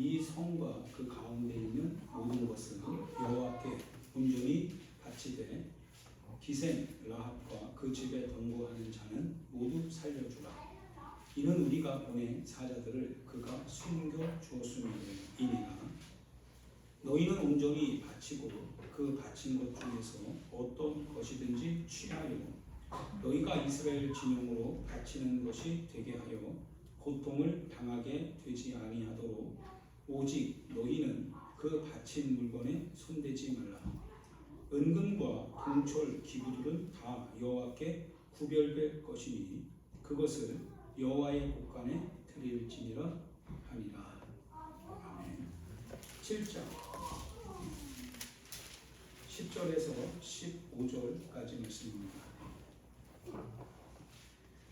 이 성과 그 가운데 있는 모든 것은 여호와께 온전히 바치되 기생 라합과 그 집에 동거하는 자는 모두 살려주라. 이는 우리가 보낸 사자들을 그가 숨겨 주었음이니라. 너희는 온전히 바치고 그 바친 것 중에서 어떤 것이든지 취하여 너희가 이스라엘 진영으로 바치는 것이 되게 하여 고통을 당하게 되지 아니하도록 오직 너희는 그 바친 물건에 손대지 말라. 은금과 동철 기구들은 다 여호와께 구별될 것이니 그것을 여호와의 곳간에 드릴지니라 하니라. 아멘. 7장 10절에서 15절까지 말씀입니다.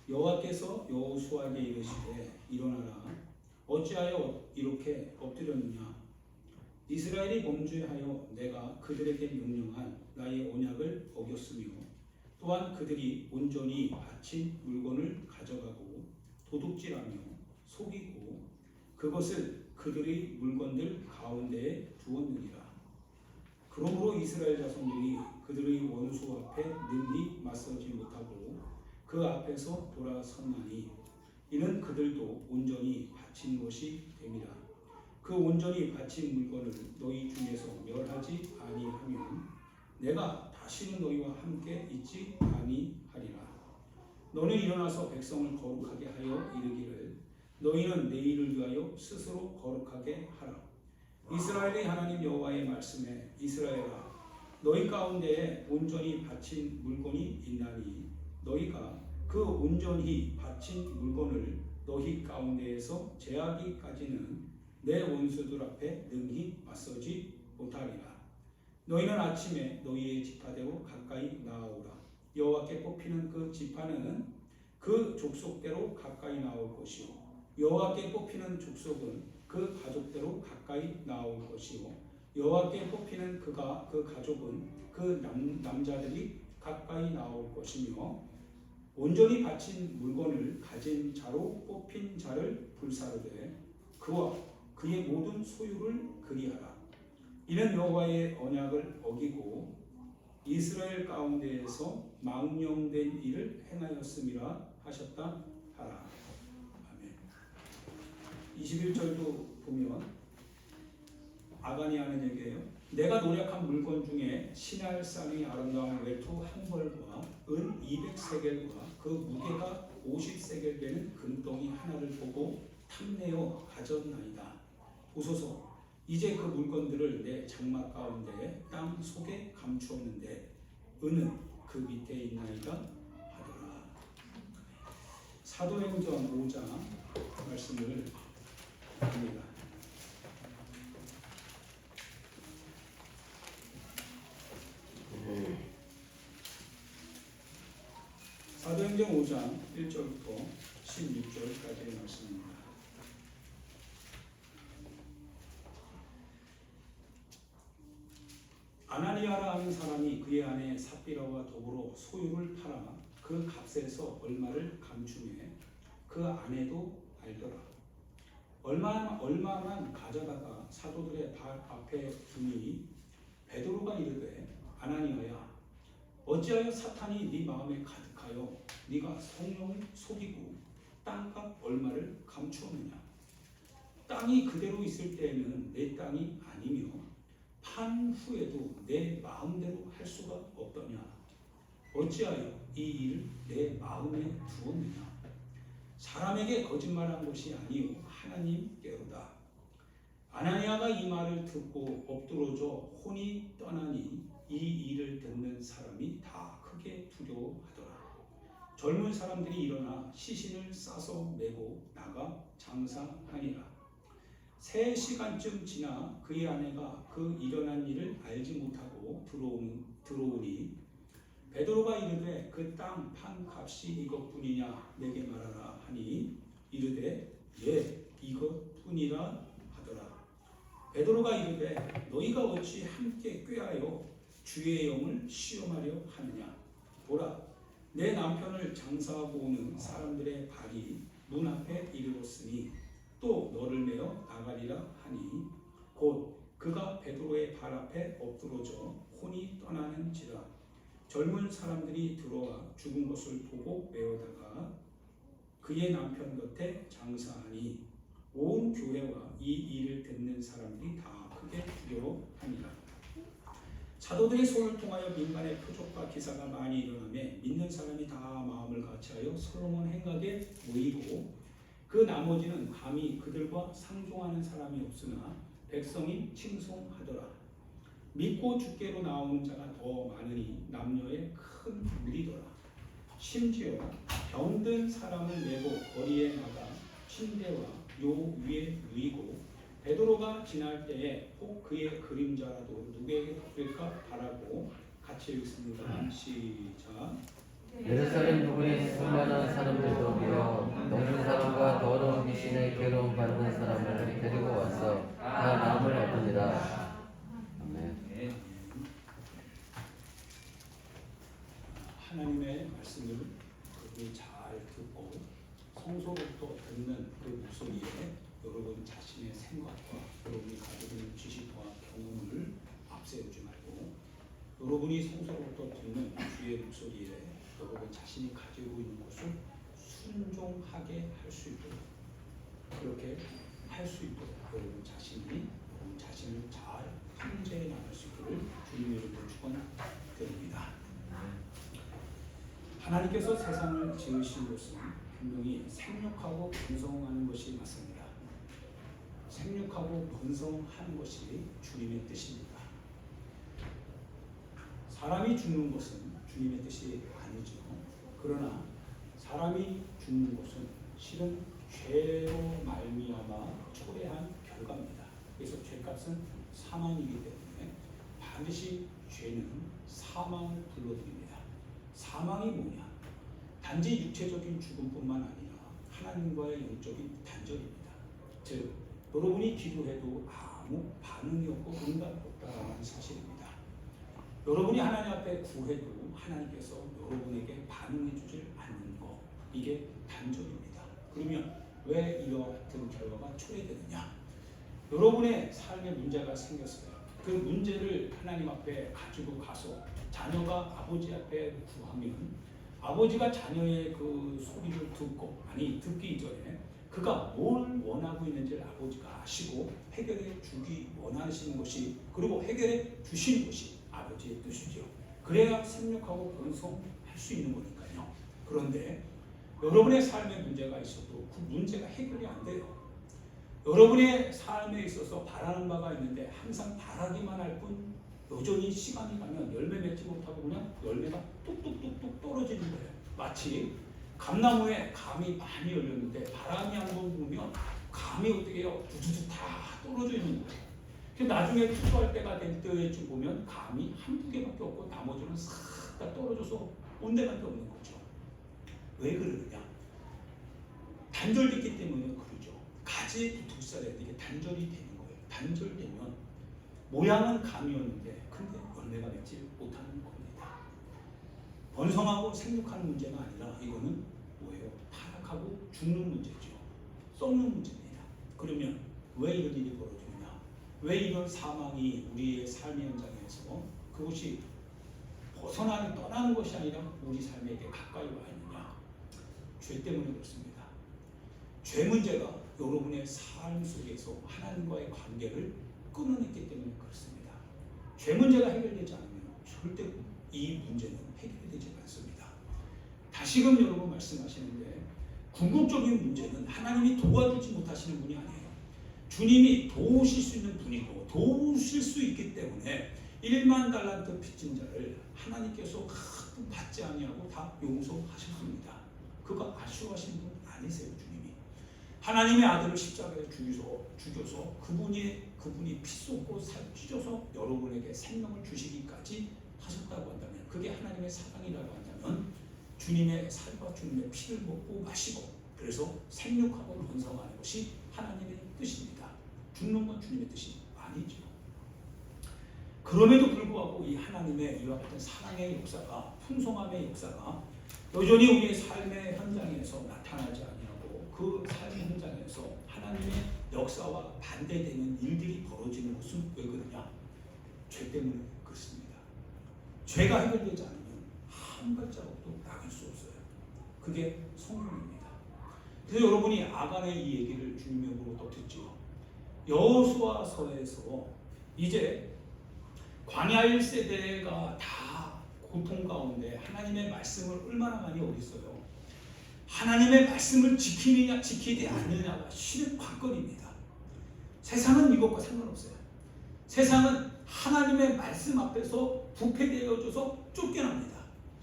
여호와께서 여호수아에게 이르시되 일어나라. 어찌하여 이렇게 엎드렸느냐. 이스라엘이 범죄하여 내가 그들에게 명령한 나의 언약을 어겼으며 또한 그들이 온전히 바친 물건을 가져가고 도둑질하며 속이고 그것을 그들의 물건들 가운데에 두었느니라. 그러므로 이스라엘 자손들이 그들의 원수 앞에 능히 맞서지 못하고 그 앞에서 돌아섰나니 이는 그들도 온전히 바친 것이 됨이라. 그 온전히 바친 물건을 너희 중에서 멸하지 아니하면 내가 다시는 너희와 함께 있지 아니하리라. 너는 일어나서 백성을 거룩하게 하여 이르기를 너희는 내일을 위하여 스스로 거룩하게 하라. 이스라엘의 하나님 여호와의 말씀에 이스라엘아 너희 가운데에 온전히 바친 물건이 있나니 너희가 그 온전히 바친 물건을 너희 가운데에서 제하기까지는 내 원수들 앞에 능히 맞서지 못하리라. 너희는 아침에 너희의 지파대로 가까이 나아오라. 여호와께 뽑히는 그 지파는 그 족속대로 가까이 나올 것이요 여호와께 뽑히는 족속은 그 가족대로 가까이 나올 것이요 여호와께 뽑히는 그 가족은 그 남자들이 가까이 나올 것이며 온전히 바친 물건을 가진 자로 뽑힌 자를 불사르되 그와 그의 모든 소유를 그리하라. 이는 여호와의 언약을 어기고 이스라엘 가운데에서 망령된 일을 행하였음이라 하셨다 하라. 아멘. 21절도 보면 아간이 하는 얘기예요. 내가 노력한 물건 중에 시날산의 아름다운 외투 한 벌과 은 200세겔과 그 무게가 50세겔 되는 금덩이 하나를 보고 탐내어 가졌나이다. 보소서 이제 그 물건들을 내 장막 가운데 땅 속에 감추었는데 은은 그 밑에 있나이다 하더라. 사도행전 5장 말씀을 합니다. 사도행전 5장 1절부터 16절까지의 말씀입니다. 아나니아라 하는 사람이 그의 아내 삽비라와 더불어 소유를 팔아 그 값에서 얼마를 감추매 그 아내도 알더라. 얼마만 가져다가 사도들의 발 앞에 두니 베드로가 이르되 아나니아야 어찌하여 사탄이 네 마음에 가득하여 네가 성령을 속이고 땅값 얼마를 감추었느냐. 땅이 그대로 있을 때에는 내 땅이 아니며 판 후에도 내 마음대로 할 수가 없더냐. 어찌하여 이 일을 내 마음에 두었느냐. 사람에게 거짓말한 것이 아니요 하나님께로다. 아나니아가 이 말을 듣고 엎드러져 혼이 떠나니 이 일을 듣는 사람이 다 크게 두려워하더라. 젊은 사람들이 일어나 시신을 싸서 메고 나가 장사하니라. 3시간쯤 지나 그의 아내가 그 일어난 일을 알지 못하고 들어오니 베드로가 이르되 그 땅 판 값이 이것뿐이냐 내게 말하라 하니 이르되 예 이것뿐이라 하더라. 베드로가 이르되 너희가 어찌 함께 꾀하여 주의 영을 시험하려 하느냐. 보라 내 남편을 장사하고 오는 사람들의 발이 문 앞에 이르렀으니 또 너를 메어 나가려 지랄이라 하니 곧 그가 베드로의 발 앞에 엎드러져 혼이 떠나는지라. 젊은 사람들이 들어와 죽은 것을 보고 메어다가 그의 남편 곁에 장사하니 온 교회와 이 일을 듣는 사람들이 다 크게 두려워하니라. 사도들의 손을 통하여 민간의 표적과 기사가 많이 일어나며 믿는 사람이 다 마음을 같이하여 솔로몬 행각에 모이고 그 나머지는 감히 그들과 상종하는 사람이 없으나 백성이 칭송하더라. 믿고 주께로 나오는 자가 더 많으니 남녀의 큰 무리더라. 심지어 병든 사람을 메고 거리에 나가 침대와 요 위에 누이고 베드로가 지날 때에 혹 그의 그림자라도 누구에게 덮일까 바라고 같이 읽습니다. 시작. 예루살렘 부근에 수많은 사람들도 모여 먹는 사람과 더러운 귀신의 괴로움 받는 사람을 데리고 와서 다 나음을 얻으니라. 아멘. 하나님의 말씀을 그분이 잘 듣고 성소로부터 듣는 그 목소리에 여러분 자신의 생각과 여러분이 가지고 있는 지식과 경험을 앞세우지 말고 여러분이 성소로부터 듣는 주의 목소리에 여러분 자신이 가지고 있는 것을 순종하게 할 수 있도록 그렇게 할 수 있도록 여러분 자신이 자신을 잘 통제해 나갈 수 있기를 주님의 이름으로 축원드립니다. 하나님께서 세상을 지으신 것은 분명히 생육하고 번성하는 것이 맞습니다. 생육하고 번성하는 것이 주님의 뜻입니다. 사람이 죽는 것은 주님의 뜻이 아니죠. 그러나 사람이 죽는 것은 실은 죄로 말미암아 초래한 결과입니다. 그래서 죄값은 사망이기 때문에 반드시 죄는 사망을 불러들입니다. 사망이 뭐냐? 단지 육체적인 죽음뿐만 아니라 하나님과의 영적인 단절입니다. 즉 여러분이 기도해도 아무 반응이 없고 응답 없다라는 사실입니다. 여러분이 하나님 앞에 구해도 하나님께서 여러분에게 반응해 주질 않는 것, 이게 단절입니다. 그러면 왜 이와 같은 결과가 초래되느냐? 여러분의 삶에 문제가 생겼어요. 그 문제를 하나님 앞에 가지고 가서 자녀가 아버지 앞에 구하면 아버지가 자녀의 그 소리를 듣기 이전에 그가 뭘 원하고 있는지를 아버지가 아시고 해결해 주기 원하시는 것이 그리고 해결해 주시는 것이 아버지의 뜻이죠. 그래야 생육하고 번성할 수 있는 거니까요. 그런데 여러분의 삶에 문제가 있어도 그 문제가 해결이 안 돼요. 여러분의 삶에 있어서 바라는 바가 있는데 항상 바라기만 할 뿐 여전히 시간이 가면 열매 맺지 못하고 그냥 열매가 뚝뚝뚝뚝 떨어지는 거예요. 마치 감나무에 감이 많이 열렸는데 바람이 한번 불면 감이 어떻게 해요? 두두두 다 떨어져 있는 거예요. 나중에 투수할 때가 될 때쯤 보면 감이 한두 개밖에 없고 나머지는 싹 다 떨어져서 온데간데 없는 거죠. 왜 그러느냐? 단절됐기 때문에 그러죠. 가지에 붙어있어야 되는데 이게 단절이 되는 거예요. 단절되면 모양은 감이었는데 근데 열매가 맺지 못하는 겁니다. 번성하고 생육하는 문제가 아니라 이거는 뭐예요? 타락하고 죽는 문제죠. 썩는 문제입니다. 그러면 왜 이런 일이 벌어지느냐? 왜 이런 사망이 우리의 삶의 현장에서 그것이 떠나는 것이 아니라 우리 삶에게 가까이 와 있느냐? 죄 때문에 그렇습니다. 죄 문제가 여러분의 삶 속에서 하나님과의 관계를 끊어냈기 때문에 그렇습니다. 죄 문제가 해결되지 않으면 절대 이 문제는 해결되지 않습니다. 다시금 여러분 말씀하시는데 궁극적인 문제는 하나님이 도와주지 못하시는 분이 아니에요. 주님이 도우실 수 있는 분이고 도우실 수 있기 때문에 1만 달란트 빚진 자를 하나님께서 가끔 받지 아니하고 다 용서하셨습니다. 그거 아쉬워하시는 분 아니세요. 주님이 하나님의 아들을 십자가에 죽여서 그분이 피 쏟고 살 찢어서 여러분에게 생명을 주시기까지 하셨다고 한다면 그게 하나님의 사랑이라고 한다면 주님의 살과 주님의 피를 먹고 마시고 그래서 생육하고 번성하는 것이 하나님의 뜻입니다. 죽는 건 주님의 뜻이 아니죠. 그럼에도 불구하고 이 하나님의 이와 같은 사랑의 역사가 풍성함의 역사가 여전히 우리의 삶의 현장에서 나타나지 아니하고 그 삶의 현장에서 하나님의 역사와 반대되는 일들이 벌어지는 것은 왜 그러냐? 죄 때문에 그렇습니다. 죄가 해결되지 않으면 한 발자국도 나갈 수 없어요. 그게 성령입니다. 그래서 여러분이 아간의 이 얘기를 주님의 입으로 듣죠. 여호수아서에서 이제 광야 1세대가 다 고통 가운데 하나님의 말씀을 얼마나 많이 어겼어요. 하나님의 말씀을 지키느냐 지키지 않느냐가 실은 관건입니다. 세상은 이것과 상관없어요. 세상은 하나님의 말씀 앞에서 부패되어져서 쫓겨납니다.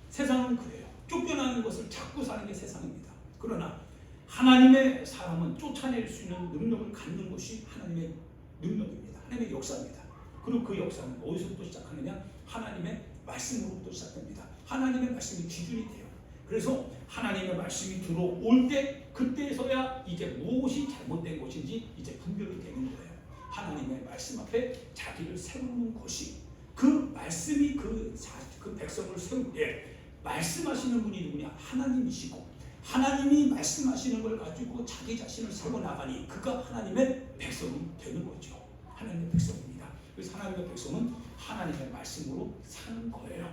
세상은 그래요. 쫓겨나는 것을 찾고 사는 게 세상입니다. 그러나 하나님의 사람은 쫓아낼 수 있는 능력을 갖는 것이 하나님의 능력입니다. 하나님의 역사입니다. 그리고 그 역사는 어디서부터 시작하느냐? 하나님의 말씀으로부터 시작됩니다. 하나님의 말씀이 기준이 돼요. 그래서 하나님의 말씀이 들어올 때 그때서야 이제 무엇이 잘못된 것인지 이제 분별이 되는 거예요. 하나님의 말씀 앞에 자기를 세우는 것이 그 말씀이 그 백성을 세울 때 말씀하시는 분이 누구냐? 하나님이시고 하나님이 말씀하시는 걸 가지고 자기 자신을 세워나가니 그가 하나님의 백성이 되는 거죠. 하나님의 백성입니다. 그래서 하나님의 백성은 하나님의 말씀으로 사는 거예요.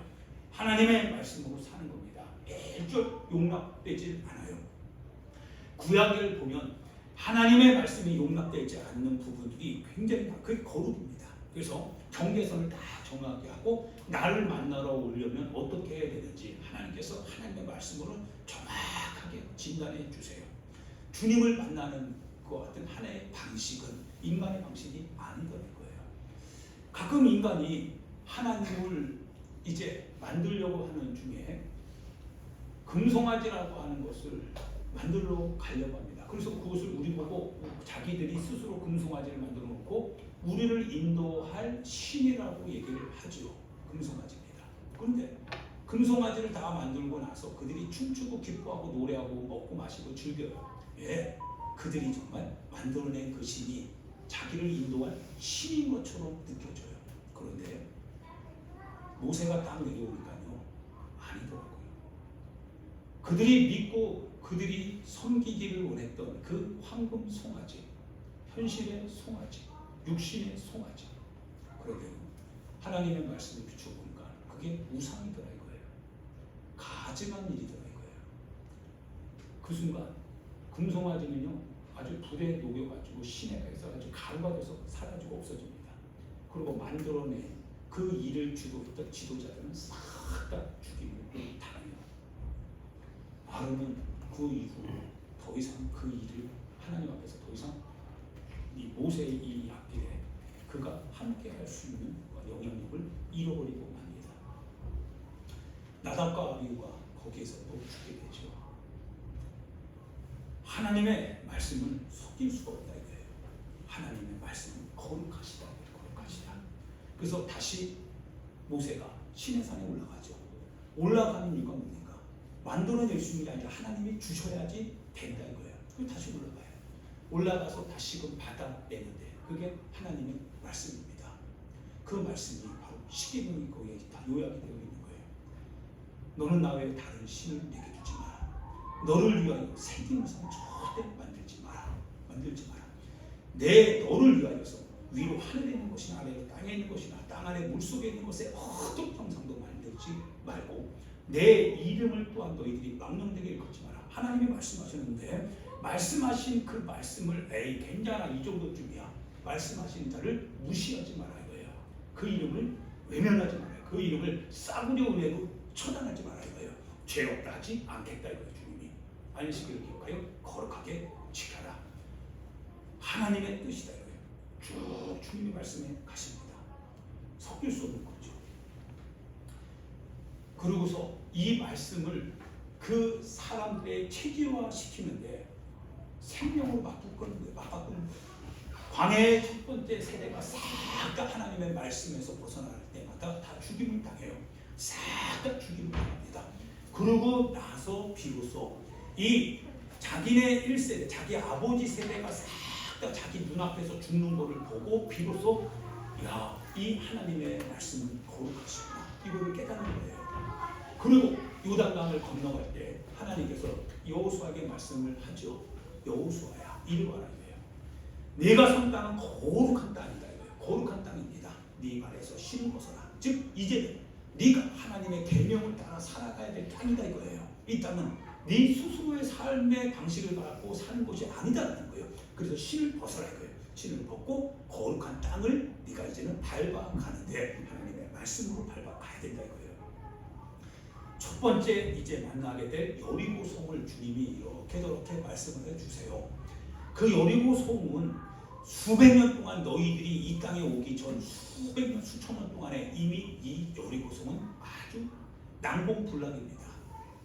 하나님의 말씀으로 사는 겁니다. 일절 용납되지 않아요. 구약을 보면 하나님의 말씀이 용납되지 않는 부분들이 굉장히 그게 거룩입니다. 그래서 경계선을 다 정하게 하고 나를 만나러 오려면 어떻게 해야 되는지 하나님께서 하나님의 말씀으로 정확하게 진단해 주세요. 주님을 만나는 것 같은 하나의 방식은 인간의 방식이 아니더라는 거예요. 가끔 인간이 하나님을 이제 만들려고 하는 중에 금송아지라고 하는 것을 만들러 가려고 합니다. 그래서 그것을 우리 보고 자기들이 스스로 금송아지를 만들어 놓고 우리를 인도할 신이라고 얘기를 하죠. 금송아지입니다. 그런데 금송아지를 다 만들고 나서 그들이 춤추고 기뻐하고 노래하고 먹고 마시고 즐겨요. 예, 그들이 정말 만들어낸 그 신이 자기를 인도할 신인 것처럼 느껴져요. 그런데 모세가 딱 내려오니까요, 아니더라고요. 그들이 믿고 그들이 섬기기를 원했던 그 황금 송아지, 현실의 송아지, 육신의 송아지, 그러게요. 하나님의 말씀을 비춰보니까 그게 우상이더라 이거예요. 가증한 일이더라 이거예요. 그 순간 금송아지는요 아주 불에 녹여가지고 시내가 있어가지고 가루가 돼서 사라지고 없어집니다. 그리고 만들어낸 그 일을 주도했던 지도자들은 싹 다 죽임을 당해요. 아론은 그 이후 더 이상 그 일을 하나님 앞에서 더 이상 이 모세의 이 앞길에 그가 함께 할 수 있는 영향력을 잃어버리고 맙니다. 나답과 아비후가 거기에서 또 죽게 되죠. 하나님의 말씀을 속일 수가 없다 이거예요. 하나님의 말씀은 거룩하시다. 거룩하시다. 그래서 다시 모세가 시내산에 올라가죠. 올라가는 이유가 뭡니까? 만들어낼 수 있는 게 아니라 하나님이 주셔야지 된다 이거예요. 그래서 다시 올라가요. 올라가서 다시금 받아내는데 그게 하나님의 말씀입니다. 그 말씀이 바로 십계명이 거기에 다 요약이 되어 있는 거예요. 너는 나 외에 다른 신을 내게 두지 마라. 너를 위하여 새긴 우상 절대 만들지 마라. 만들지 마라. 내 너를 위하여서 위로 하늘에 있는 것이나 아래로 땅에 있는 것이나 땅 아래 물속에 있는 것에 어떤 형상도 만들지 말고 내 이름을 또한 너희들이 망령되게 일컫지 마라. 하나님이 말씀하셨는데 말씀하신 그 말씀을 에이 괜찮아 이 정도쯤이야. 말씀하신 자를 무시하지 마라 이거예요. 그 이름을 외면하지 말아요. 그 이름을 싸구려 은혜로 처단하지 말아 이거예요. 죄 없다 하지 않겠다 이거예요. 주님이 안식일을 기억하여 거룩하게 지켜라. 하나님의 뜻이다 이거예요. 쭉 주님이 말씀해 가십니다. 섞일 수 없는 거죠. 그러고서 이 말씀을 그 사람들의 체질화 시키는데 생명으로 맞바꾸는 거예요. 광해의 첫 번째 세대가 싹 다 하나님의 말씀에서 벗어날 때마다 다 죽임을 당해요. 싹 다 죽임을 당합니다. 그러고 나서 비로소 이 자기네 1세대, 자기 아버지 세대가 싹 다 자기 눈앞에서 죽는 것을 보고 비로소 야, 이 하나님의 말씀은 거룩하시구나. 이거를 깨닫는 거예요. 그리고 요단강을 건너갈 때 하나님께서 여호수아에게 말씀을 하죠. 여호수아야 이리 와라 이거예요. 네가 선 땅은 거룩한 땅이다 이거예요. 거룩한 땅입니다. 네 발에서 신을 벗어라. 즉 이제는 네가 하나님의 계명을 따라 살아가야 될 땅이다 이거예요. 이 땅은 네 스스로의 삶의 방식을 갖고 사는 곳이 아니다라는 거예요. 그래서 신을 벗어라 이거예요. 신을 벗고 거룩한 땅을 네가 이제는 밟아가는데 하나님의 말씀으로 밟아가야 된다 이거예요. 첫 번째 이제 만나게 될 여리고 성을 주님이 이렇게 저렇게 말씀을 해주세요. 그 여리고 성은 수백 년 동안 너희들이 이 땅에 오기 전 수백 년 수천 년 동안에 이미 이 여리고 성은 아주 난공불락입니다.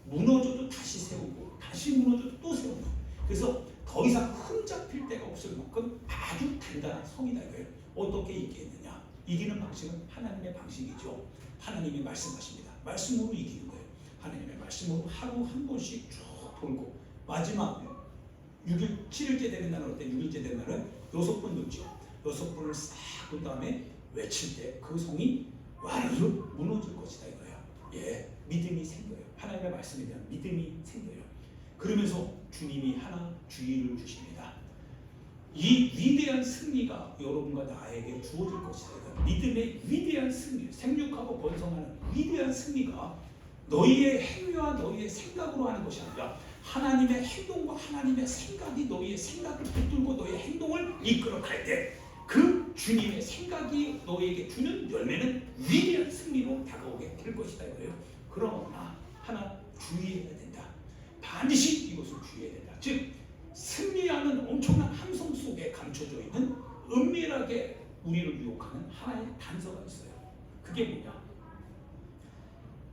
무너져도 다시 세우고 다시 무너져도 또 세우고 그래서 더 이상 흠잡힐 데가 없을 만큼 아주 단단한 성이다 이거예요. 어떻게 이기겠느냐? 이기는 방식은 하나님의 방식이죠. 하나님이 말씀하십니다. 말씀으로 이기는 거예요. 하나님의 말씀으로 하루 한 번씩 쭉 돌고 마지막 6일, 7일째 되는 날은 어때? 6일째 되는 날은 6번 돌죠. 6번을 싹 돈 다음에 외칠 때 그 성이 와르르 무너질 것이다 이거예요. 예, 믿음이 생겨요. 하나님의 말씀에 대한 믿음이 생겨요. 그러면서 주님이 하나 주의를 주십니다. 이 위대한 승리가 여러분과 나에게 주어질 것이다. 믿음의 위대한 승리, 생육하고 번성하는 위대한 승리가 너희의 행위와 너희의 생각으로 하는 것이 아니라 하나님의 행동과 하나님의 생각이 너희의 생각을 붙들고 너희의 행동을 이끌어 갈 때 그 주님의 생각이 너희에게 주는 열매는 위대한 승리로 다가오게 될 것이다 이거예요. 그러나 하나 주의해야 된다. 반드시 이것을 주의해야 된다. 즉 승리하는 엄청난 함성 속에 감춰져 있는 은밀하게 우리를 유혹하는 하나의 단서가 있어요. 그게 뭐냐?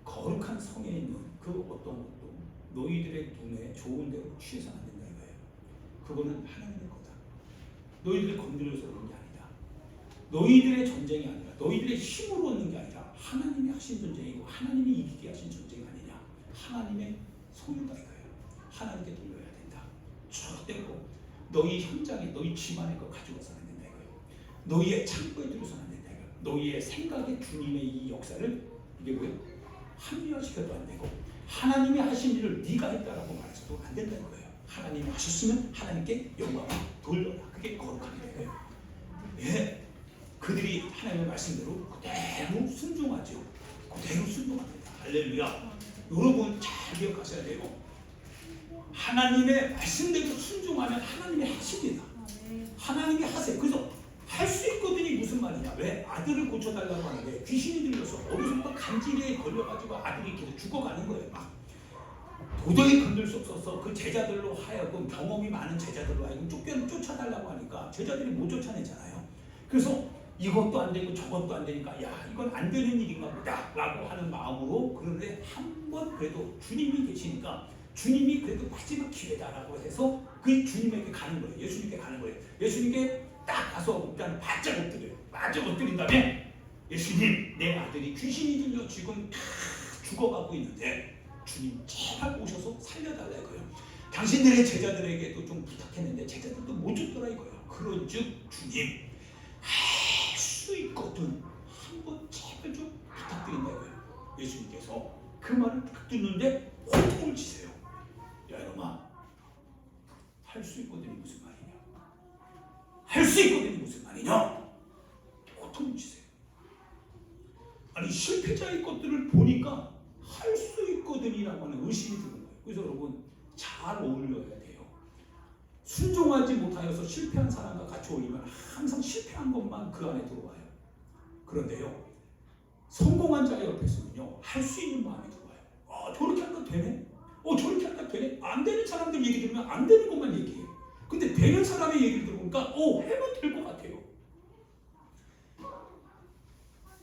거룩한 성에 있는 그 어떤 것도 너희들의 눈에 좋은 대로 취해서는 안 된다 이거예요. 그거는 하나님의 거다. 너희들이 건드려서 그런 게 아니다. 너희들의 전쟁이 아니라 너희들의 힘으로 얻는 게 아니라 하나님이 하신 전쟁이고 하나님이 이기게 하신 전쟁이 아니냐. 하나님의 소유다 이거예요. 하나님께 돌려야 된다. 절대로 너희 현장에 너희 집안에 거 가지고서는 안 된다 이거예요. 너희의 창고에 들어서는 안 된다 이거예요. 너희의 생각에 주님의 이 역사를 이게 뭐예요? 합리화시켜도 안 되고 하나님이 하신 일을 네가 했다라고 말해서도 안 된다는 거예요. 하나님이 하셨으면 하나님께 영광을 돌려라. 그게 거룩한 거예요. 예, 그들이 하나님의 말씀대로 그대로 순종하죠. 그대로 순종합니다. 할렐루야. 여러분 잘 기억하셔야 돼요. 하나님의 말씀대로 순종하면 하나님이 하십니다. 하나님이 하세요. 그래서 할 수 있거든요. 무슨 말이냐? 왜? 아들을 고쳐달라고 하는데 귀신이 들려서 어디선가 간질에 걸려가지고 아들이 계속 죽어가는 거예요. 막 도저히 건들 수 없어서 그 제자들로 하여금 경험이 많은 제자들로 하여금 쫓아달라고 하니까 제자들이 못 쫓아내잖아요. 그래서 이것도 안 되고 저것도 안 되니까 야 이건 안 되는 일인가 보다 라고 하는 마음으로 그런데 한 번 그래도 주님이 계시니까 주님이 그래도 마지막 기회다라고 해서 그 주님에게 가는 거예요. 예수님께 가는 거예요. 예수님께 딱 가서 일단 바짝 엎드려요. 바짝 엎드린 다음에 예수님 내 아들이 귀신이 들려 지금 다 죽어가고 있는데 주님 제발 오셔서 살려달라 이거예요. 당신들의 제자들에게도 좀 부탁했는데 제자들도 못 줬더라 이거예요. 그런즉 주님 할 수 있거든 한번 제발 좀 부탁드린다 이거예요. 예수님께서 그 말을 딱 듣는데 호통을 치세요. 야 이놈아 할 수 있거든이 무슨 말이냐? 할 수 있거든이 무슨 말이냐? 호통을 치세요. 아니 실패자의 것들을 보니까 할 수 있거든이라고 하는 의심이 드는 거예요. 그래서 여러분 잘 어울려야 돼요. 순종하지 못하여서 실패한 사람과 같이 어울리면 항상 실패한 것만 그 안에 들어와요. 그런데요 성공한 자의 옆에서는요 할 수 있는 마음이 들어와요. 저렇게 하니까 되네? 저렇게 하니까 되네? 안 되는 사람들 얘기 들으면 안 되는 것만 얘기해요. 근데 되는 사람의 얘기를 들어보니까 해면 될 것 같아요.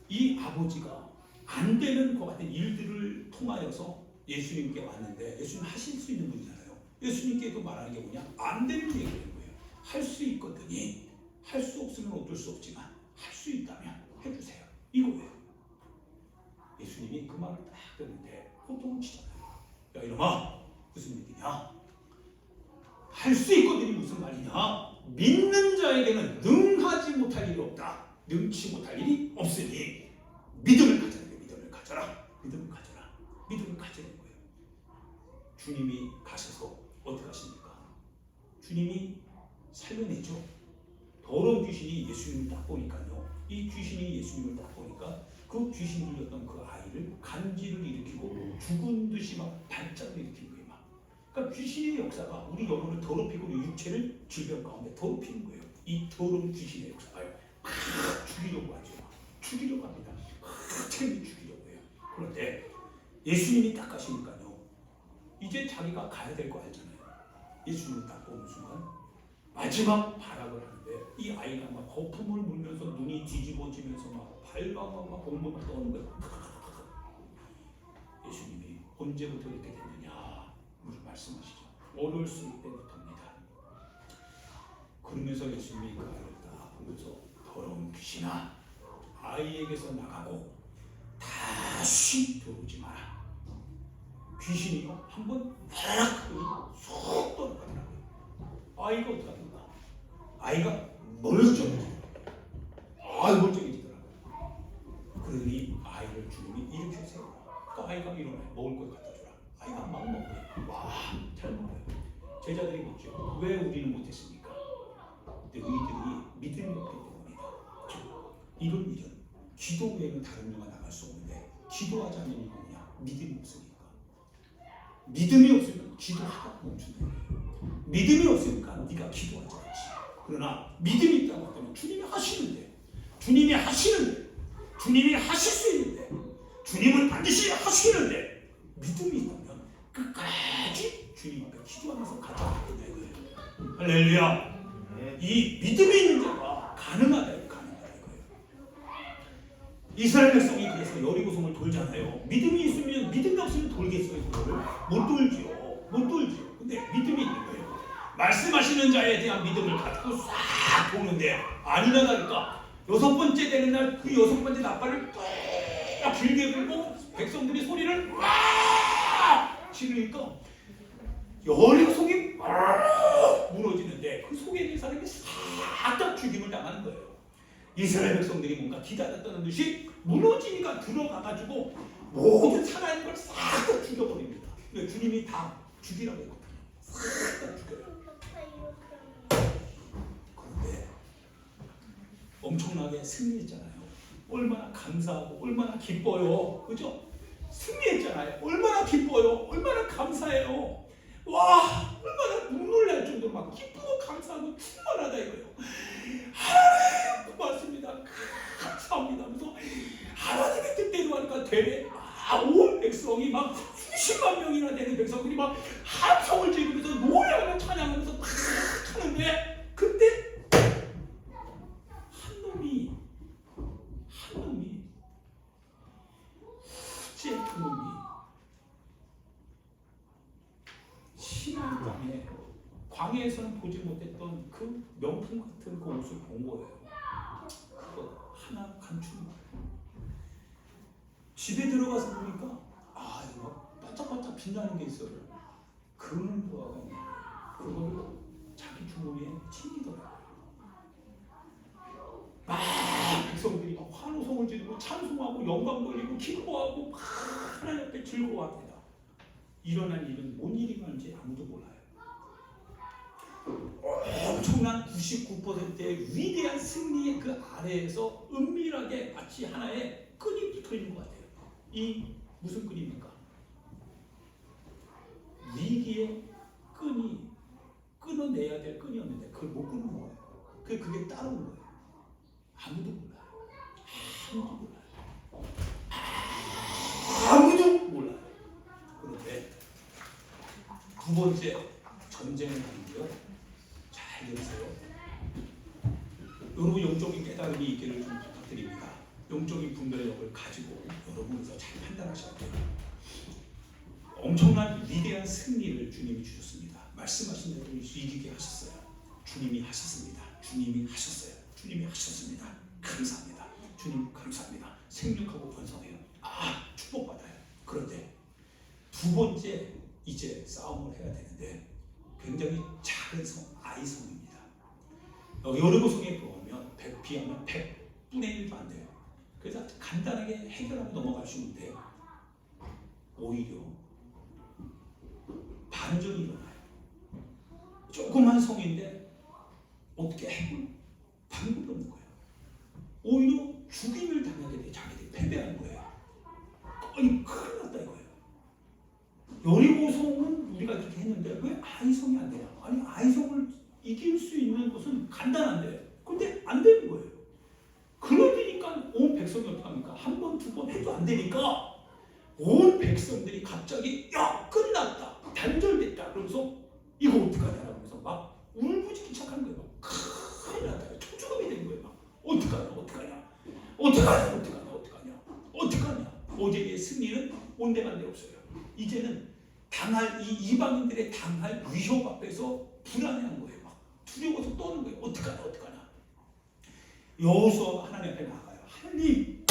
이 아버지가 안 되는 것 같은 일들을 통하여서 예수님께 왔는데 예수님 하실 수 있는 분이잖아요. 예수님께도 말하는 게 뭐냐? 안 되는 얘기를 하는 거예요. 할 수 있거든요. 할 수 없으면 어쩔 수 없지만 할 수 있다면 해주세요. 이거예요. 예수님이 그 말을 딱 듣는데 호통을 치잖아요. 야 이놈아 무슨 얘기냐? 할 수 있거든이 무슨 말이냐? 믿는 자에게는 능하지 못할 일이 없다. 능치 못할 일이 없으니 믿음을 가져라. 믿음을 가져라. 믿음을 가져라. 믿음을 가지는 거예요. 주님이 가셔서 어떻게 하십니까? 주님이 살려내죠. 더러운 귀신이 예수님을 딱 보니까요. 이 귀신이 예수님을 딱 보니까 그 귀신 들렸던 그 아이를 간지를 일으키고 죽은 듯이 막 발작을 일으킨 거예요. 막. 그러니까 귀신의 역사가 우리 영혼을 더럽히고 육체를 질병 가운데 더럽히는 거예요. 이 더러운 귀신의 역사가요. 막 죽이려고 하죠. 막. 죽이려고 합니다. 책임이 죽이려고 해요. 그런데 예수님이 딱 가시니까요. 이제 자기가 가야 될 거 알잖아요. 예수님을 딱 보는 순간 마지막 발악을 하는데 이 아이가 막 거품을 물면서 눈이 뒤집어지면서 막 발가 막 엉망을 떠는 거예요. 예수님이 언제부터 이렇게 됐느냐 말씀하시죠. 어렸을 때부터입니다. 그러면서 예수님이 그 아이를 딱 보면서 더러운 귀신아 아이에게서 나가고 다시 들어오지 마라. 귀신이 한번 확 쏙 떠나가더라고요. 아이가 어떻게 합니까? 아이가 멀쩡해지더라고요. 멀쩡해지더라고요. 그러니 아이를 주님이 이렇게 세워라. 그 아이가 일어나요. 먹을 걸 갖다 주라. 아이가 막 먹어요. 와, 잘 먹어요. 제자들이 묻죠. 왜 우리는 못했습니까? 근데 너희들이 믿음이 없기 때문이다. 이런 일은 기도 외에는 다른 일만 나갈 수 없는데 기도하지 않는 이유는 뭐냐? 믿음이 없으니까. 믿음이 없으면 기도하다가 멈춘다. 믿음이 없으니까 네가 기도하지 않지. 그러나 믿음이 있다고 하면 주님이 하시는데 주님이 하실 수 있는데 주님은 반드시 하시는데 믿음이 있다면 끝까지 주님 앞에 기도하면서 가져야 된다 이거예요. 할렐루야. 이 믿음이 있는 자가 가능하다 이거예요. 이스라엘 백성이 그래서 여리고성을 돌잖아요. 믿음이 있으면 믿음이 없으면 돌겠어요. 그거를 못 돌지요. 근데 믿음이 있는 거예요. 말씀하시는 자에 대한 믿음을 가지고 싹 도는데 아니나 다를까 6번째 되는 날 그 6번째 나팔을 쭉 길게 불고 백성들이 소리를 와 지르니까 여리고성이 무너지는데 그 속에 있는 사람이 싹 다 죽임을 당하는 거예요. 이스라엘 백성들이 뭔가 기다렸다는 듯이 무너지니까 들어가가지고 모든 살아있는 걸 싹 다 죽여버립니다. 주님이 다 죽이라고 했거든요. 싹 다 죽여요. 그런데 엄청나게 승리했잖아요. 얼마나 감사하고 얼마나 기뻐요. 그죠? 승리했잖아요. 얼마나 기뻐요. 얼마나 감사해요. 와 얼마나 눈물 날 정도로 막 기쁘고 감사하고 충만하다 이거예요. 하나님 고맙습니다. 감사합니다 하면서 하나님의 뜻대로 하니까 되네. 온 백성이 막 수십만 명이나 되는 백성들이 막 함성을 지르면서 노래하며 찬양하면서 막 하는데 그때 한 놈이 그 놈이 신앙 땅에 광야에서는 보지 못했던 그 명품 같은 그 옷을 본 거예요. 그거 하나 감추는 거예요. 집에 들어가서 보니까 이거 반짝반짝 빛나는 게 있어요. 그런 거가 그걸 자기 주머니에 챙기더라고요. 백성들이 막 환호성을 지르고 찬송하고 영광 돌리고 기뻐하고 막 하나님 앞에 즐거워합니다. 일어난 일은 뭔 일인지 아무도 몰라요. 엄청난 99%의 위대한 승리의 그 아래에서 은밀하게 마치 하나의 끈이 붙어 있는 것 같아요. 이 무슨 끈입니까? 위기의 끈이 끊어내야 될 끈이었는데 그걸 못 끊는 거예요. 그게 따라온 거예요. 아무도 몰라요. 그런데 두 번째 전쟁을 하는데요. 잘 들으세요. 여러분 영적인 깨달음이 있기를 좀 부탁드립니다. 영적인 분별력을 가지고 여러분께서 잘 판단하셔야 돼요. 엄청난 위대한 승리를 주님이 주셨습니다. 말씀하신 대로 이기게 하셨어요. 주님이 하셨습니다. 감사합니다. 주님 감사합니다. 생육하고 번성해요. 축복받아요. 그런데 두 번째 이제 싸움을 해야 되는데 굉장히 작은 성, 아이성입니다. 여리고성에 보면 비하면 100분의 1도 안 돼요. 그래서 간단하게 해결하고 넘어갈 수 있는데 오히려 반전이 일어나요. 조그만 성인데 어떻게 해볼 방법이 없는 거예요. 오히려 죽임을 당하게 돼. 자기들이 패배하는 거예요. 아니 큰일 났다 이거예요. 여리고성은 우리가 이렇게 했는데 왜 아이성이 안 되냐? 아니 아이성을 이길 수 있는 것은 간단한데 근데 안 되는 거예요. 그러니까 온 백성이 어떻게 합니까? 한 번, 두 번 해도 안 되니까 온 백성들이 갑자기 야 끝났다 단절됐다 그러면서 이거 어떡하냐 그러면서 막 울부짖기 시작하는 거예요. 막 큰일 났다 초조함이 되는 거예요. 막 어떡하냐 어제의 승리는 온데간데 없어요. 이제는 당할 이 이방인들의 당할 위협 앞에서 불안해한 거예요. 막 두려워서 떠는 거예요. 어떡하냐 여호수아가 하나님 앞에 나가요. 하나님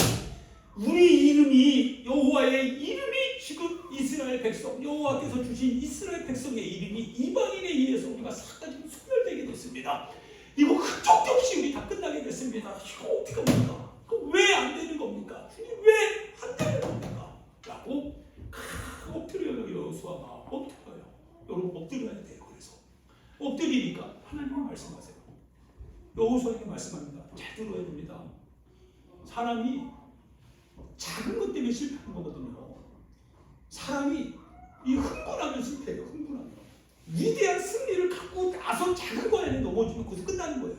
우리 이름이 여호와의 이름이 지금 이스라엘 백성 여호와께서 주신 이스라엘 백성의 이름이 이방인에 의해서 우리가 지금 소멸되게 됐습니다. 이거 흔적도 없이 우리 다 끝나게 됐습니다. 이거 어떻게 합니까? 왜 안 되는 겁니까? 왜 안 되는 겁니까? 라고 엎드려요. 여호수아가 엎드려요. 여러분 엎드려야 돼요. 그래서 엎드리니까 하나님이 말씀하세요. 여호수아에게 말씀합니다. 잘 들어야 됩니다. 사람이 작은 것 때문에 실패하는 거거든요. 사람이 이 흥분하면 실패해요. 흥분하면 위대한 승리를 갖고 나서 작은 거 안에 넘어지면 거기서 끝나는 거예요.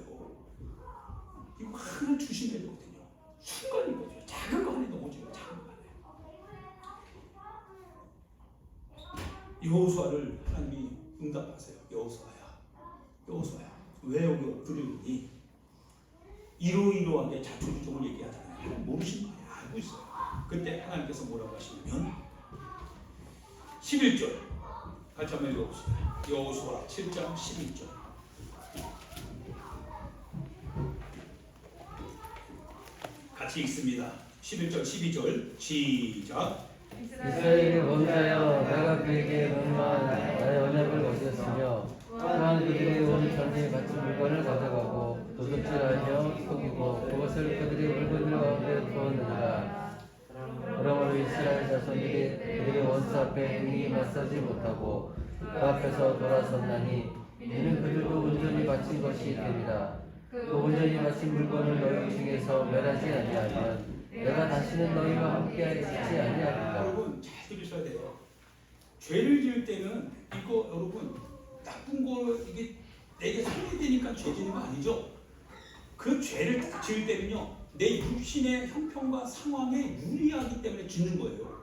이거 하나 조심해야 되거든요. 순간이거든요. 작은 거 안에 넘어지면 작은 거 안에. 여호수아를 하나님이 응답하세요. 여호수아야 왜 여기 엎드리니? 이러이러하게 자초지종을 얘기하잖아요. 하나님 모르시는 거예요. 알고 있어요. 그때 하나님께서 뭐라고 하시냐면 11절 같이 한번 읽어봅시다. 여호수아 7장 11절 같이 읽습니다. 11절 12절 시작. 이스라엘이 원하여 내가 그에게 분만 나의 언약을 어겼으며 또한 그들이 온 전에 바친 물건을 가져가고 도둑질하며 속이고 그것을 그들이 물건들 가운데 두었느니라. 그러므로 이스라엘 자손들이 그들의 원수 앞에 능히 맞서지 못하고 그 앞에서 돌아섰나니 이는 그들도 온전히 바친 것이 되리라. 그 온전히 바친 물건을 너희 중에서 멸하지 아니하면 내가 다시는 너희와 함께 있지 아니하리라. 여러분 잘 들으셔야 돼요. 죄를 지을 때는 이거 여러분 나쁜 거 이게 내게 소리되니까 죄 지는 거 아니죠? 그 죄를 딱 지을 때는요 내 육신의 형편과 상황에 유리하기 때문에 짓는 거예요.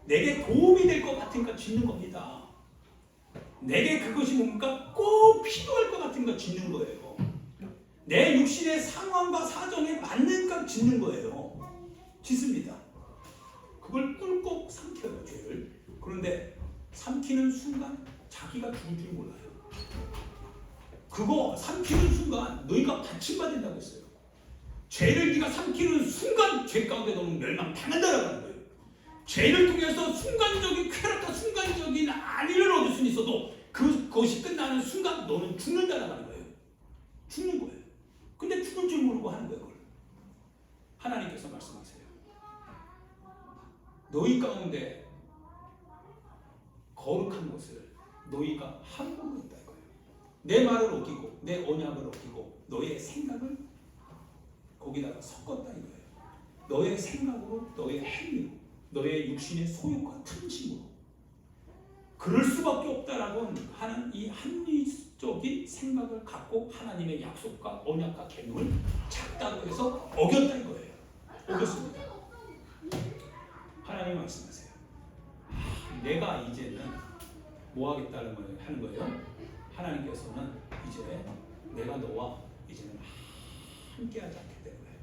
내게 도움이 될 것 같으니까 짓는 겁니다. 내게 그것이 뭡니까? 꼭 필요할 것 같으니까 짓는 거예요. 내 육신의 상황과 사정에 맞는가 짓는 거예요. 짓습니다. 그걸 꿀꺽 삼켜요, 죄를. 그런데 삼키는 순간 자기가 죽을 줄 몰라요. 그거 삼키는 순간 너희가 받침받는다고 했어요. 죄를 네가 삼키는 순간 죄 가운데 너는 멸망당한다라는 거예요. 죄를 통해서 순간적인 쾌락과 순간적인 안위를 얻을 수는 있어도 그것이 끝나는 순간 너는 죽는다라는 거예요. 죽는 거예요. 근데 죽을 줄 모르고 하는 거예요. 그걸. 하나님께서 말씀하세요. 너희 가운데 거룩한 것을 너희가 함부로 했다 이거예요. 내 말을 어기고 내 언약을 어기고 너의 생각을 거기다가 섞었다 이거예요. 너의 생각으로 너의 행위로 너의 육신의 소욕과 틈심으로 그럴 수밖에 없다라고 하는 이 합리적인 생각을 갖고 하나님의 약속과 언약과 계명을 작다고 해서 어겼다 이거예요. 어겼습니다. 하나님 말씀하세요. 내가 이제는 뭐 하겠다는 걸 하는 거예요. 하나님께서는 이제 내가 너와 이제는 함께하지 않겠다는 거예요.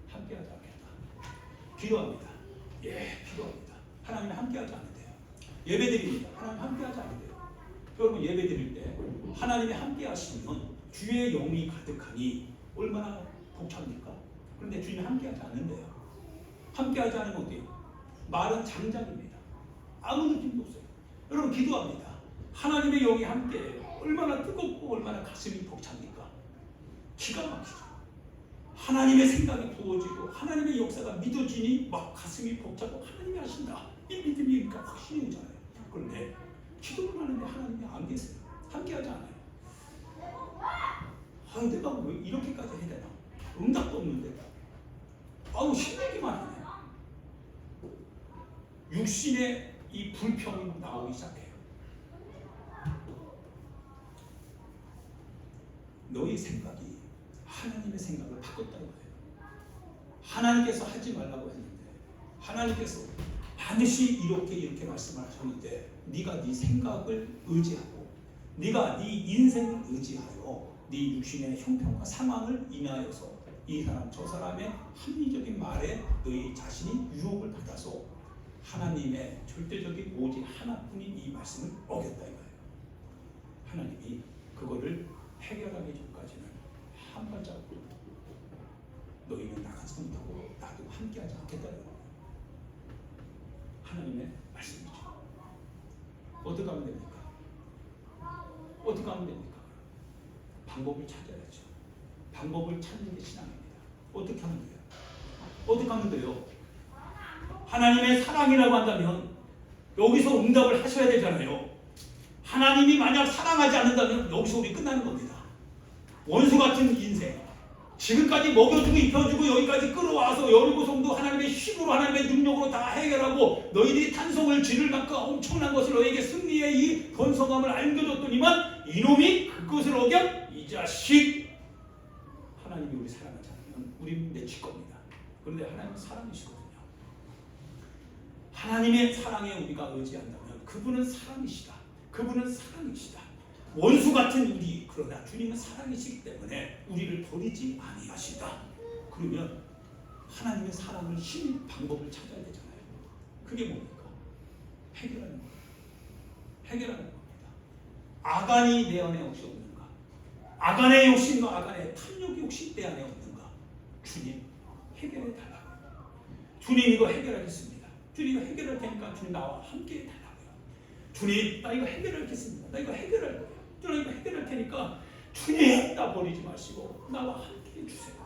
함께하지 않겠다. 필요합니다. 예, 필요합니다. 하나님 함께하지 않는데요. 예배드립니다. 하나님 함께하지 않는데요. 여러분 예배드릴 때 하나님이 함께하시면 주의 영이 가득하니 얼마나 벅찹니까? 그런데 주님이 함께하지 않는데요. 함께하지 않으면 어때요? 말은 장작입니다. 아무 느낌도 없어요. 여러분 기도합니다. 하나님의 영이 함께해요. 얼마나 뜨겁고 얼마나 가슴이 벅찹니까? 기가 막히죠. 하나님의 생각이 부어지고 하나님의 역사가 믿어지니 막 가슴이 벅차고 하나님이 하신다. 이 믿음이니까 확신이 오잖아요. 그런데 기도를 하는데 하나님이 안 계세요. 함께하지 않아요. 아, 내가 왜 이렇게까지 해야 되나? 응답도 없는데. 아우, 힘들기만 하네. 육신의 이 불평이 나오기 시작해요. 너의 생각이 하나님의 생각을 바꿨다는 거예요. 하나님께서 하지 말라고 했는데 하나님께서 반드시 이렇게 말씀을 하셨는데 네가 네 생각을 의지하고 네가 네 인생을 의지하여 네 육신의 형편과 상황을 인하여서 이 사람 저 사람의 합리적인 말에 너희 자신이 유혹을 받아서 하나님의 절대적인 오직 하나뿐인 이 말씀을 어겼다 이거예요. 하나님이 그거를 해결하기 전까지는 한 발자국도 너희는 나가지 못하고 나도 함께하지 않겠다는 거예요. 하나님의 말씀이죠. 어떻게 하면 됩니까? 어떻게 하면 됩니까? 방법을 찾아야죠. 방법을 찾는 게 신앙입니다. 어떻게 하면 돼요? 어떻게 하면 돼요? 하나님의 사랑이라고 한다면 여기서 응답을 하셔야 되잖아요. 하나님이 만약 사랑하지 않는다면 여기서 우리 끝나는 겁니다. 원수 같은 인생, 지금까지 먹여주고 입혀주고 여기까지 끌어와서 여리고성도 하나님의 힘으로 하나님의 능력으로 다 해결하고 너희들이 탄성을 지를 만큼 엄청난 것을 너에게 승리의 이 번성함을 안겨줬더니만 이놈이 그것을 어겨 이 자식. 하나님이 우리 사랑하지 않으면 우리는 내칠 겁니다. 그런데 하나님은 사랑이시거든요. 하나님의 사랑에 우리가 의지한다면 그분은 사랑이시다. 그분은 사랑이시다. 원수 같은 우리, 그러나 주님은 사랑이시기 때문에 우리를 버리지 아니하시다. 그러면 하나님의 사랑을 힘 방법을 찾아야 되잖아요. 그게 뭡니까? 해결하는 거예요. 해결하는 겁니다. 아간이 내 안에 혹시 없는가? 아간의 욕심과 아간의 탐욕이 혹시 내 안에 없는가? 주님 해결해 달라고요. 주님 이거 해결하겠습니다. 주님 이거 해결할 테니까 주님 나와 함께 해달라고요. 주님 나 이거 해결하겠습니다. 나 이거 해결할 거예요. 주님 이거 해결할 테니까 주님 나 버리지 마시고 나와 함께 해주세요.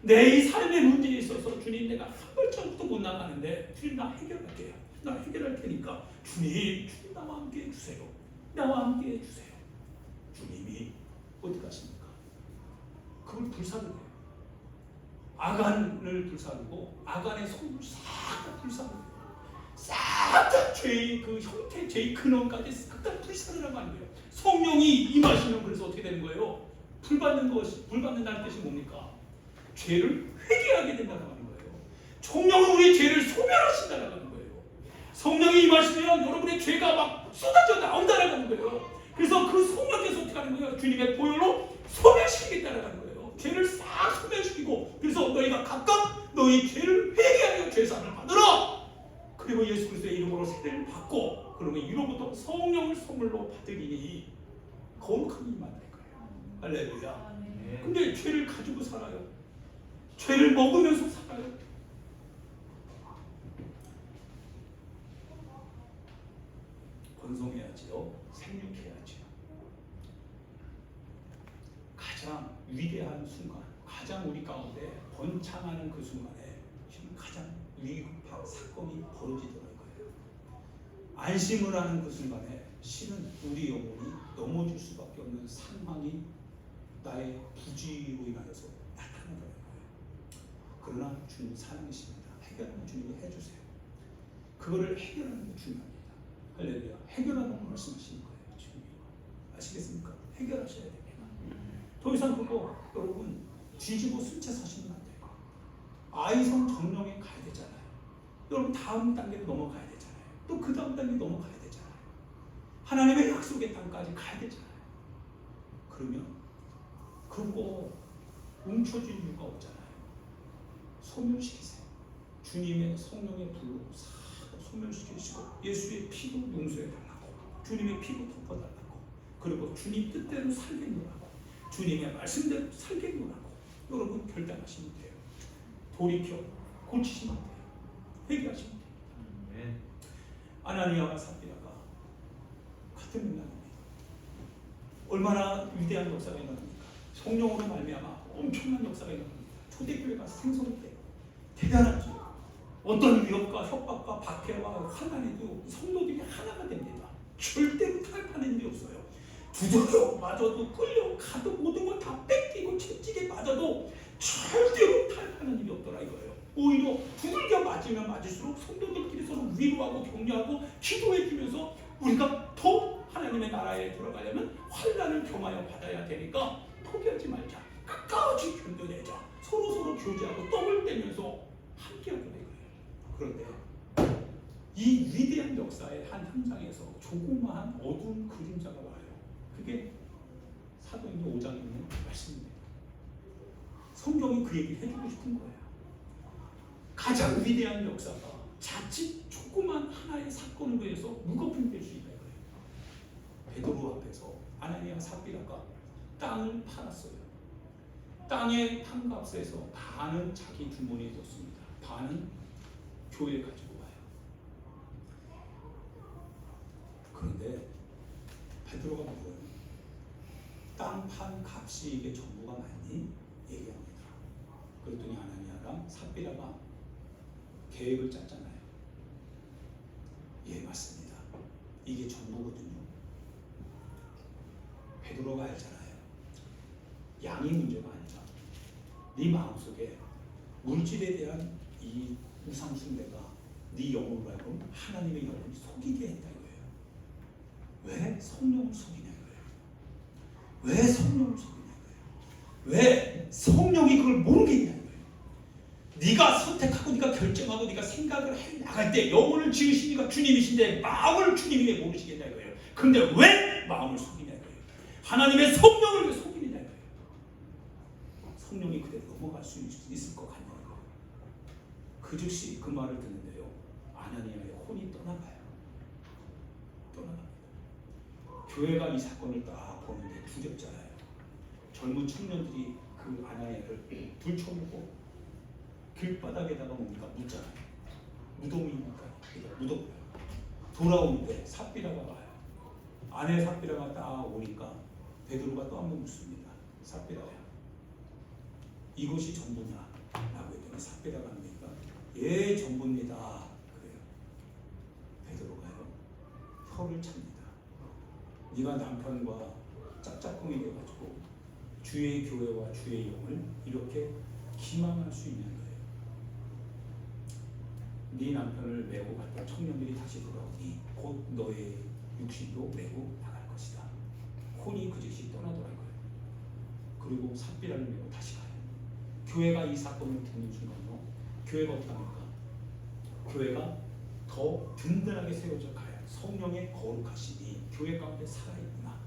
내 이 삶의 문제에 있어서 주님 내가 한 발자국도 못 나가는데 주님 나 해결할게요. 나 해결할 테니까 주님 나와 함께 해주세요. 나와 함께 해주세요. 주님이 어디 가십니까? 그걸 불사르게요. 아간을 불사르고 아간의 손을 싹 다 불사르게요. 싹 다 죄의 그 형태, 죄의 근원까지 싹 다 불사르라고 하는 거예요. 성령이 임하시면 그래서 어떻게 되는 거예요? 불받는다는 뜻이 뭡니까? 죄를 회개하게 된다고 하는 거예요. 성령은 우리의 죄를 소멸하신다고 하는 거예요. 성령이 임하시면 여러분의 죄가 막 쏟아져 나온다고 하는 거예요. 그래서 그 성령께서 어떻게 하는 거예요? 주님의 보혈로 소멸시키겠다고 하는 거예요. 죄를 싹 소멸시키고 그래서 너희가 각각 너희 죄를 회개하여 죄사함을 받으라. 그리고 예수 그리스도의 이름으로 세례를 받고 그러면 이로부터 성령을 선물로 받으리니 거룩함이 임한다 이거예요. 할렐루야. 근데 죄를 가지고 살아요. 죄를 먹으면서 살아요. 번성해야지요. 생육해야지요. 가장 위대한 순간, 가장 우리 가운데 번창하는 그 순간에 지금 가장 위급한 사건이 벌어지더라는 거예요. 안심을 하는 그 순간에 실은 우리 영혼이 넘어질 수밖에 없는 상황이 나의 부지로 인하여서 나타난다는 거예요. 그러나 주님 사랑이십니다. 해결하는 주님이 해주세요. 그거를 해결하는 게 중요합니다. 할렐루야. 해결하라고 말씀하시는 거예요. 주님이. 아시겠습니까? 해결하셔야 됩니다. 더 이상 그거 여러분 뒤집어 쓴 채 사시면 안 돼요. 아이성 정령에 가야 되잖아요. 여러분 다음 단계로 넘어가야 되잖아요. 또 그 다음 단계 넘어가야 되잖아요. 하나님의 약속의 땅까지 가야 되잖아요. 그러면 그거 뭉쳐진 이유가 없잖아요. 소멸시키세요. 주님의 성령의 불로 싹 소멸시키시고 예수의 피로 용서해달라고 주님의 피로 덮어달라고 그리고 주님 뜻대로 살게 놓으라고 주님의 말씀대로 살게 놓으라고 여러분 결단하시면 돼요. 돌이켜 고치시면 돼요. 회개하시면 돼요. 아나니아와 삽비라가 같은 맥락입니다. 얼마나 위대한 역사가 일어납니까? 성령으로 말미암아 엄청난 역사가 일어납니다. 초대교회가 생성돼요. 대단하죠. 어떤 위협과 협박과 박해와 환난에도 성도들이 하나가 됩니다. 절대로 타협하는 일이 없어요. 두들겨 맞아도 끌려가도 모든 걸 다 뺏기고 채찍에 맞아도 절대로 탈 하나님이 없더라 이거예요. 오히려 두들겨 맞으면 맞을수록 성도들끼리 서로 위로하고 격려하고 기도해주면서 우리가 더 하나님의 나라에 들어가려면 환난을 경하여 받아야 되니까 포기하지 말자. 끝까지 견뎌내자. 서로 교제하고 떡을 떼면서 함께하자 이거예요. 그런데 이 위대한 역사의 한 현장에서 조그마한 어두운 그림자가 와요. 그게 사도행전 5장에 있는 말씀입니다. 성경이 그 얘기를 해주고 싶은 거예요. 가장 위대한 역사가 자칫 조그만 하나의 사건으로 해서 무거운 될 수 있다 이거예요. 베드로 앞에서 아나니아 삽비라가 땅을 팔았어요. 땅의 판값에서 반은 자기 주머니에 뒀습니다. 반은 교회에 가지고 와요. 그런데 베드로가 물어요. 땅 판 값이 이게 전부가 맞니? 얘기합니다. 그랬더니 아나니아랑 삽비라가 계획을 짰잖아요. 예, 맞습니다. 이게 전부거든요. 베드로가 알잖아요. 양이 문제가 아니다. 네 마음속에 물질에 대한 이 우상 숭배가 네 영혼을 알고 하나님의 영혼을 속이게 했다 이거예요. 왜 성령을 속이냐 이거예요. 왜 성령을 속이냐 이거예요. 왜 성령이 그걸 모르겠냐 이거예요. 네가 선택하고 네가 결정하고 네가 생각을 해 나갈 때 영혼을 지으신 이가 주님이신데 마음을 주님이 왜 모르시겠냐 이거예요. 그런데 왜 마음을 속이냐 이거예요. 하나님의 성령을 왜 속이느냐 이거예요. 성령이 그대로 넘어갈 수 있을 것 같냐 이거예요. 그 즉시 그 말을 듣는데요. 아나니아의 혼이 떠나가요. 떠나갑니다. 교회가 이 사건을 딱 보는데 두렵잖아요. 젊은 청년들이 그 아나니아를 들쳐보고 길바닥에다가 뭡니까? 묻잖아요. 무덤이니까 묻어버려요. 돌아오는데 삽비라가 와요. 아내 삽비라가 딱 오니까 베드로가 또 한 번 묻습니다. 삽비라야, 이것이 전부냐? 라고 했더니 삽비라가 합니까? 예, 전부입니다. 그래요. 베드로가요, 혀를 찹니다. 네가 남편과 짝짝꿍이 돼가지고 주의 교회와 주의 영을 이렇게 기망할 수 있냐 거예요. 네 남편을 메고 갔던 청년들이 다시 돌아오니 곧 너의 육신도 메고 나갈 것이다. 혼이 그 즉시 떠나더라고요. 그리고 삽비라를 메고 다시 가요. 교회가 이 사건을 듣는 순간요, 교회가 어떡합니까? 교회가 더 든든하게 세워져 가요. 성령의 거룩하시니 교회 가운데 살아있구나.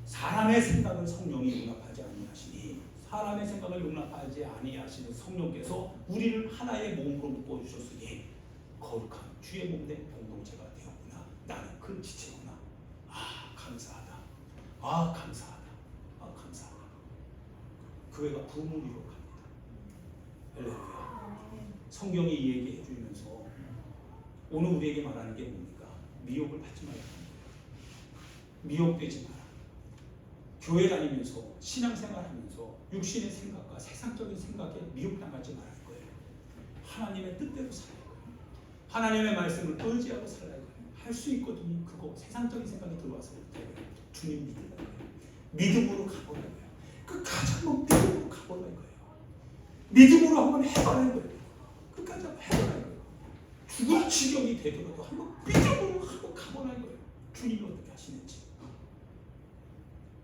사람의 생각을 성령이 용납하지 아니하시니 사람의 생각을 용납하지 아니하시는 성령께서 우리를 하나의 몸으로 묶어주셨으니 거룩한 주의 몸된 공동체가 되었구나. 나는 그 지체구나. 아, 감사하다. 아, 감사하다. 아, 감사하다. 교회가 부흥을 이루어갑니다. 할렐루야. 성경이 이 얘기 해주면서 오늘 우리에게 말하는 게 뭡니까? 미혹을 받지 말라는 거예요. 미혹되지 마라. 교회 다니면서 신앙생활하면서 육신의 생각과 세상적인 생각에 미혹당하지 말할 거예요. 하나님의 뜻대로 살아야 거예요. 하나님의 말씀을 의지하고 살아야 거예요. 할 수 있거든요. 그거 세상적인 생각이 들어와서 못해요. 주님 믿으라는 거예요. 믿음으로 가보라는 거예요. 끝까지 한번 믿음으로 가보라는 거예요. 믿음으로 한번 해보라는 거예요. 끝까지 한번 해보라는 거예요. 죽을 지경이 되더라도 한번 믿음으로 한번 가보라는 거예요. 주님이 어떻게 하시는지.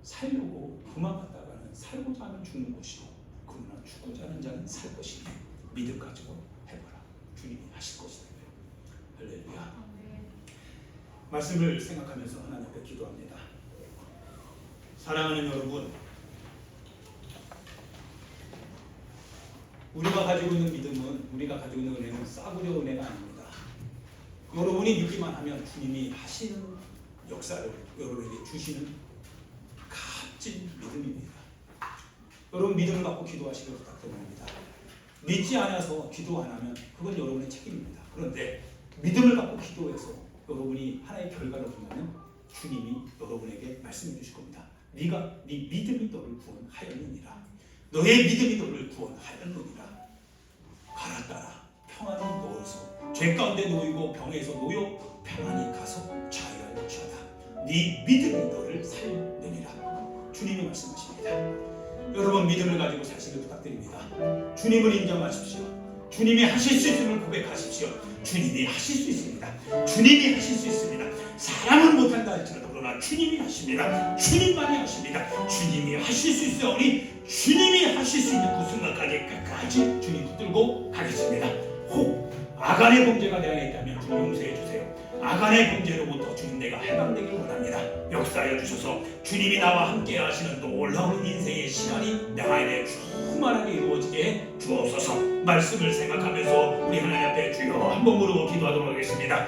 살려고 그만갔다가는 살고자 하면 죽는 것이요, 그러나 죽고자 하는 자는 살 것이니 믿음 가지고 해봐라. 주님이 하실 것이다. 할렐루야. 말씀을 생각하면서 하나님 앞에 기도합니다. 사랑하는 여러분, 우리가 가지고 있는 믿음은, 우리가 가지고 있는 은혜는 싸구려 은혜가 아닙니다. 여러분이 믿기만 하면 주님이 하시는 역사를 여러분에게 주시는 값진 믿음입니다. 여러분 믿음을 갖고 기도하시길 부탁드립니다. 믿지 않아서 기도 안 하면 그건 여러분의 책임입니다. 그런데 믿음을 갖고 기도해서 여러분이 하나의 결과를 보면 주님이 여러분에게 말씀해 주실 겁니다. 네 믿음이 너를 구원하였느니라. 너의 믿음이 너를 구원하였느니라. 가라 따라 평안을 놓으소. 죄 가운데 놓이고 병에서 놓여 평안히 가서 자유할 것이다. 네 믿음이 너를 살리느니라. 주님이 말씀하십니다. 여러분 믿음을 가지고 사시길 부탁드립니다. 주님을 인정하십시오. 주님이 하실 수 있음을 고백하십시오. 주님이 하실 수 있습니다. 주님이 하실 수 있습니다. 사람은 못한다 할지라도 그러나 주님이 하십니다. 주님만이 하십니다. 주님이 하실 수 있사오니 주님이 하실 수 있는 그 순간까지 끝까지 주님 붙들고 가겠습니다. 혹 아간의 범죄가 내 안에 있다면 주님 용서해 주세요. 아간의 범죄로부터 주님 내가 해방되길 원합니다. 역사하여 주셔서 주님이 나와 함께 하시는 놀라운 인생의 시간이 내 안에 충만하게 이루어지게 주옵소서. 말씀을 생각하면서 우리 하나님 앞에 주여 한번 부르고 기도하도록 하겠습니다.